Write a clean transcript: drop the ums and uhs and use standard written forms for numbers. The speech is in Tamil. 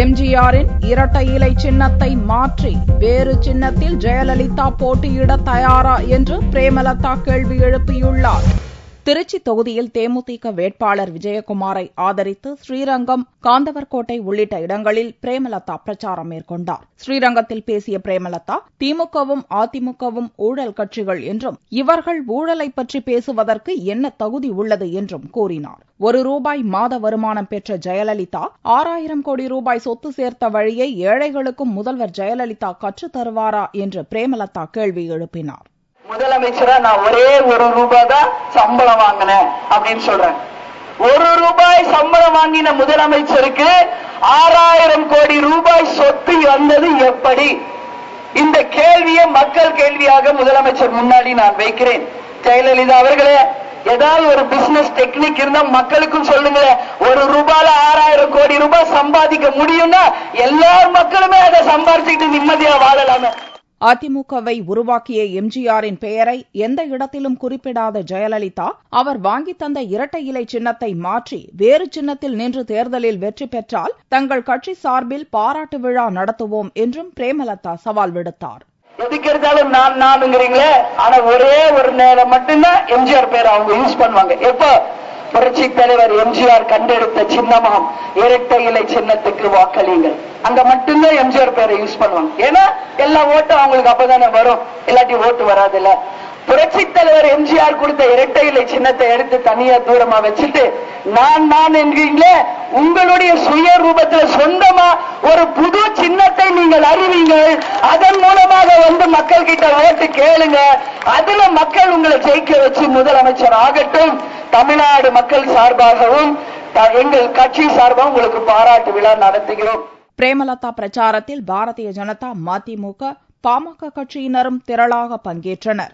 எம்ஜிஆரின் இரட்டை இலை சின்னத்தை மாற்றி வேறு சின்னத்தில் ஜெயலலிதா போட்டியிட தயாரா என்று பிரேமலதா கேள்வி எழுப்பியுள்ளார். திருச்சி தொகுதியில் தேமுதிக வேட்பாளர் விஜயகுமாரை ஆதரித்து ஸ்ரீரங்கம், காந்தவர்கோட்டை உள்ளிட்ட இடங்களில் பிரேமலதா பிரச்சாரம் மேற்கொண்டார். ஸ்ரீரங்கத்தில் பேசிய பிரேமலதா, திமுகவும் அதிமுகவும் ஊழல் கட்சிகள் என்றும் இவர்கள் ஊழலை பற்றி பேசுவதற்கு என்ன தகுதி உள்ளது என்றும் கூறினார். ₹1 மாத வருமானம் பெற்ற ஜெயலலிதா 6000 கோடி ரூபாய் சொத்து சேர்த்த வழியை ஏழைகளுக்கும் முதல்வர் ஜெயலலிதா கற்றுத் தருவாரா என்று பிரேமலதா கேள்வி எழுப்பினார். முதலமைச்சரா நான் ஒரே ₹1 தான் சம்பளம் வாங்கினேன் அப்படின்னு சொல்றேன். ₹1 சம்பளம் வாங்கின முதலமைச்சருக்கு 6000 கோடி ரூபாய் சொத்து வந்தது எப்படி? இந்த கேள்வியை மக்கள் கேள்வியாக முதலமைச்சர் முன்னாடி நான் வைக்கிறேன். ஜெயலலிதா அவர்களே, ஏதாவது ஒரு பிசினஸ் டெக்னிக் இருந்தா மக்களுக்கும் சொல்லுங்க. ₹1 6000 கோடி ரூபாய் சம்பாதிக்க முடியும்னா எல்லார் மக்களுமே அதை சம்பாதிச்சுட்டு நிம்மதியா வாழலாமே. அதிமுகவை உருவாக்கிய எம்ஜிஆரின் பெயரை எந்த இடத்திலும் குறிப்பிடாத ஜெயலலிதா, அவர் வாங்கி தந்த இரட்டை இலை சின்னத்தை மாற்றி வேறு சின்னத்தில் நின்று தேர்தலில் வெற்றி பெற்றால் தங்கள் கட்சி சார்பில் பாராட்டு விழா நடத்துவோம் என்றும் பிரேமலதா சவால் விடுத்தார். எதுக்கு எடுத்தாலும் நானுங்கிறீங்களே, ஆனா ஒரே ஒரு நேரம் மட்டும்தான் எம்ஜிஆர் பேரை அவங்க யூஸ் பண்ணுவாங்க. எப்போ? புரட்சி தலைவர் எம்ஜிஆர் கண்டெடுத்த சின்னமாம் இரட்டை இலை சின்னத்துக்கு வாக்களியுங்கள். அங்க மட்டும்தான் எம்ஜிஆர் பேரை யூஸ் பண்ணுவாங்க. ஏன்னா எல்லா ஓட்டும் அவங்களுக்கு அப்பதானே வரும், இல்லாட்டி ஓட்டு வராதுல்ல. புரட்சி தலைவர் எம்ஜிஆர் கொடுத்த இரட்டை இலை சின்னத்தை எடுத்து தனியா தூரமா வச்சுட்டு நான் என்கிறீங்களே, உங்களுடைய சுய ரூபத்துல சொந்தமா ஒரு புது சின்னத்தை நீங்கள் அறிவீங்கள். அதன் மூலமாக வந்து மக்கள் கிட்ட ஓட்டு கேளுங்க. அதுல மக்கள் உங்களை ஜெயிக்க வச்சு முதலமைச்சர் ஆகட்டும். தமிழ்நாடு மக்கள் சார்பாகவும் எங்கள் கட்சி சார்பாகவும் உங்களுக்கு பாராட்டு விழா நடத்துகிறோம். பிரேமலதா பிரச்சாரத்தில் பாரதிய ஜனதா, மதிமுக, பாமக கட்சியினரும் திரளாக பங்கேற்றனர்.